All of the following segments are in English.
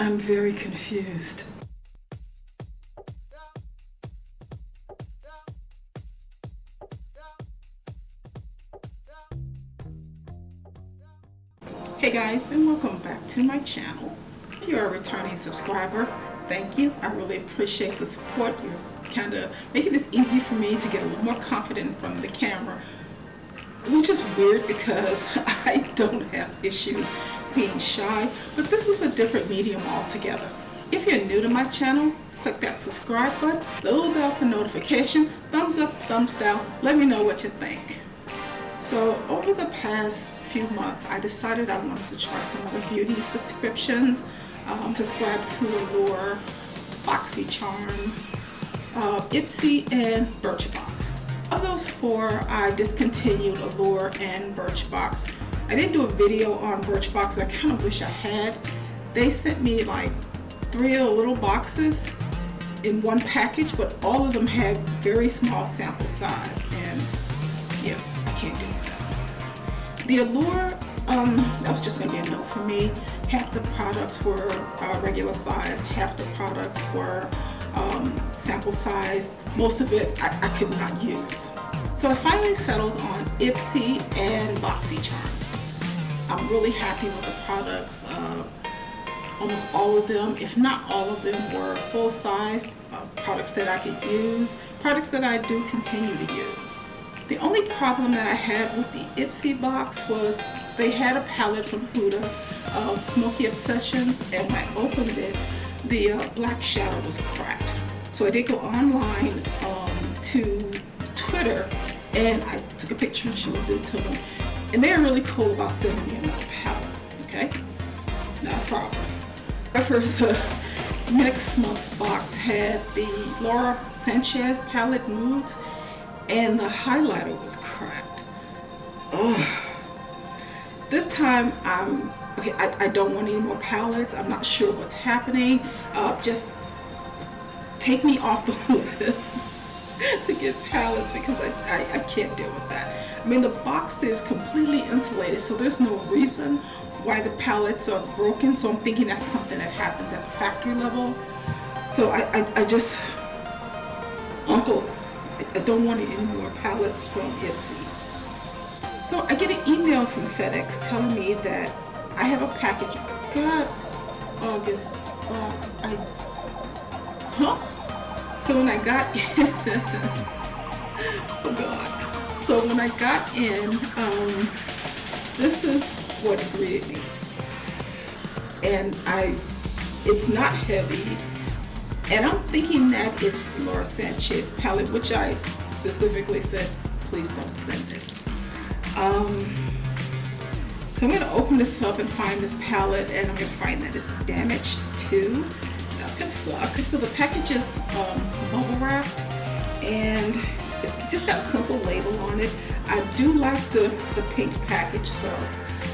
I'm very confused. Hey guys, and welcome back to my channel. If you're a returning subscriber, thank you. I really appreciate the support. You're kind of making this easy for me to get a little more confident in front of the camera, which is weird because I don't have issues being shy, but this is a different medium altogether. If you're new to my channel, click that subscribe button, the little bell for notification, thumbs up, thumbs down, let me know what you think. So over the past few months, I decided I wanted to try some other beauty subscriptions, subscribe to Allure, BoxyCharm, Ipsy, and Birchbox. Of those four, I discontinued Allure and Birchbox. I didn't do a video on Birchbox. I kind of wish I had. They sent me like 3 little boxes in one package, but all of them had very small sample size, and yeah, I can't do that. The Allure, that was just going to be a no for me. Half the products were regular size, half the products were sample size. Most of it I could not use. So I finally settled on Ipsy and BoxyCharm. I'm really happy with the products. Almost all of them, if not all of them, were full-sized products that I could use, products that I do continue to use. The only problem that I had with the Ipsy box was they had a palette from Huda, Smoky Obsessions, and when I opened it, the black shadow was cracked. So I did go online to Twitter, and I took a picture and showed it to them. And they're really cool about sending me another palette, okay? Not a problem. However, the next month's box had the Laura Sanchez palette Moods, and the highlighter was cracked. Ugh. This time, I don't want any more palettes. I'm not sure what's happening. Just take me off the list to get palettes because I can't deal with that. I mean, the box is completely insulated, so there's no reason why the palettes are broken. So I'm thinking that's something that happens at the factory level. So I just, Uncle, I don't want any more palettes from Ipsy. So I get an email from FedEx telling me that I have a package. God, August box. So when I got in, oh God. So when I got in, this is what greeted me. And it's not heavy. And I'm thinking that it's the Laura Sanchez palette, which I specifically said, please don't send it. So I'm going to open this up and find this palette, and I'm going to find that it's damaged too. That's going to suck. So the package is bubble wrapped, and it's just got a simple label on it. I do like the pink package, so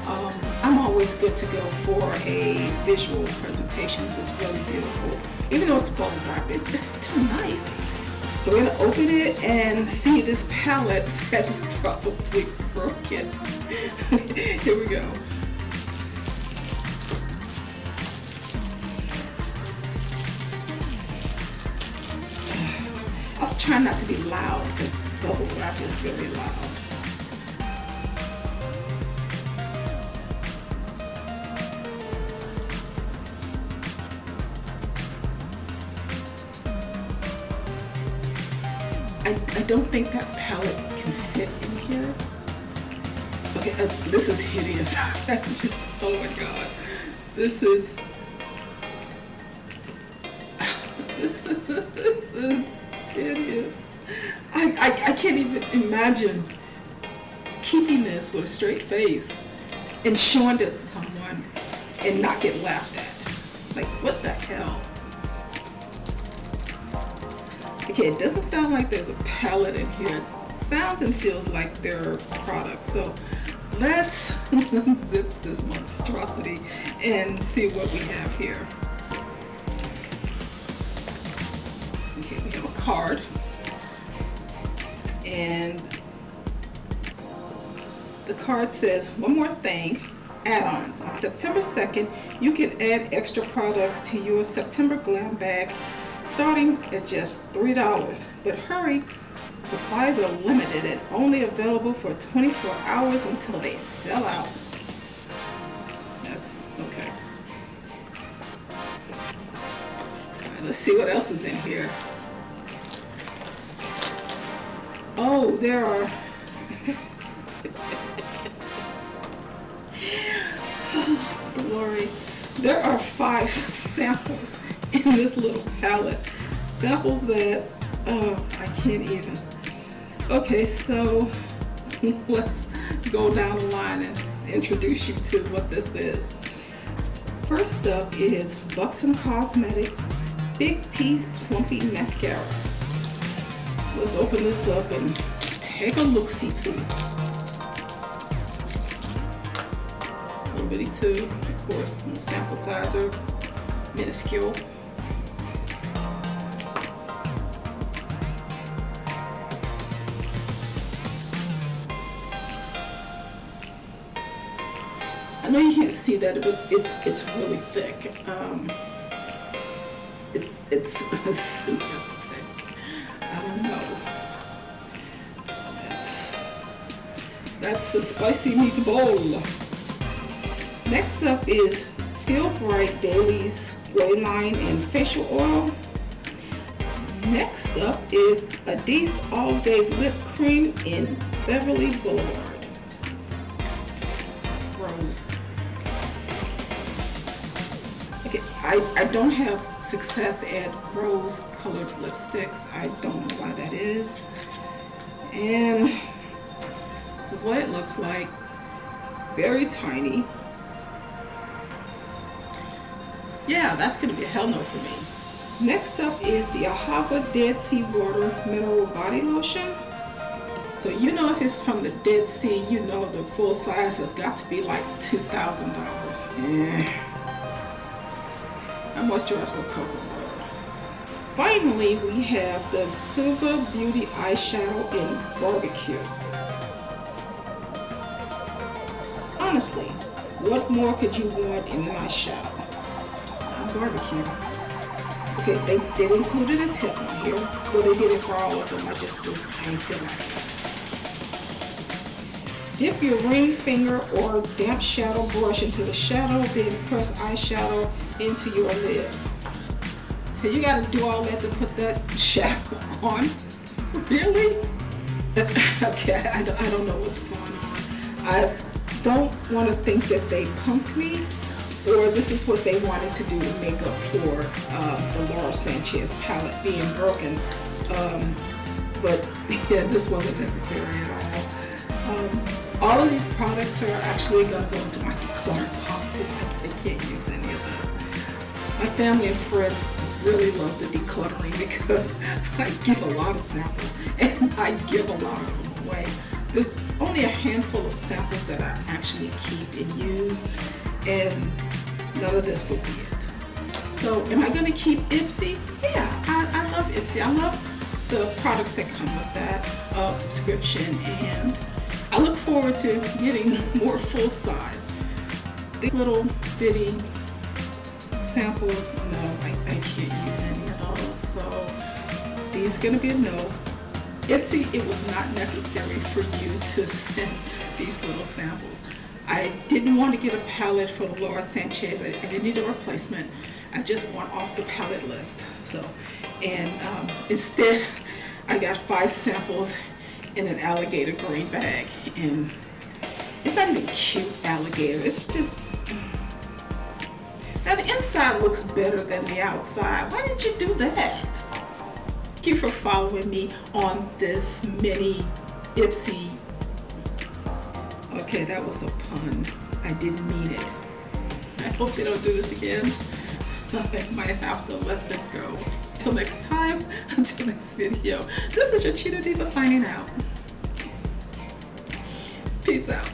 I'm always good to go for a visual presentation. This is really beautiful. Even though it's bubble wrapped, it's still nice. So we're going to open it and see this palette that's probably broken. Here we go. I was trying not to be loud because bubble wrap is very loud. I don't think that palette can fit in here. Okay, this is hideous. Oh my God. This is hideous. I can't even imagine keeping this with a straight face and showing it to someone and not get laughed at. Like, what the hell? Okay, it doesn't sound like there's a palette in here. It sounds and feels like they're products. So let's unzip this monstrosity and see what we have here. Okay, we have a card. And the card says, one more thing, add-ons. On September 2nd, you can add extra products to your September glam bag starting at just $3. But hurry, supplies are limited and only available for 24 hours until they sell out. That's okay. All right, let's see what else is in here. Oh, there are glory. There are 5 samples in this little palette. Samples that I can't even. Okay, so let's go down the line and introduce you to what this is. First up is Buxom Cosmetics Big T's Plumpy Mascara. Let's open this up and take a look-see through. Little bitty tube, of course. The sample size are minuscule. I know you can't see that, but it's really thick. It's super thick. I don't know. That's a spicy meatball. Next up is Feel Bright Daily's Oil Line and Facial Oil. Next up is Adise All Day Lip Cream in Beverly Boulevard. Rose. Okay, I don't have success at rose colored lipsticks. I don't know why that is. And this is what it looks like. Very tiny. Yeah, that's gonna be a hell no for me. Next up is the Ahava Dead Sea Water Mineral Body Lotion. So you know if it's from the Dead Sea, you know the full size has got to be like $2,000. I moisturize with cocoa butter. Finally, we have the Silver Beauty Eyeshadow in Barbecue. Honestly, what more could you want in an eyeshadow? Barbecue. Okay, they included a tip on here. Well, they did it for all of them. I ain't feel like it. Dip your ring finger or damp shadow brush into the shadow, then press eyeshadow into your lid. So you gotta do all that to put that shadow on? Really? Okay, I don't know what's going on. I don't want to think that they punked me, or this is what they wanted to do to make up for the Laura Sanchez palette being broken. But yeah, this wasn't necessary at all. All of these products are actually going to go into my declutter boxes. I can't use any of this. My family and friends really love the decluttering because I give a lot of samples and I give a lot of them away. There's only a handful of samples that I actually keep and use, and none of this will be it. So am I going to keep Ipsy? Yeah, I love Ipsy. I love the products that come with that subscription, and I look forward to getting more full size. The little bitty samples, no, I can't use any of those. So these are going to be a no. Ipsy, it was not necessary for you to send these little samples. I didn't want to get a palette for the Laura Sanchez. I didn't need a replacement. I just want off the palette list. So, and instead, I got 5 samples in an alligator green bag, and it's not even cute alligator. It's just, now the inside looks better than the outside. Why did you do that? Thank you for following me on this mini Ipsy. Okay, that was a pun. I didn't mean it. I hope they don't do this again. I might have to let them go. Until next time, until next video. This is your Cheetah Diva signing out. Peace out.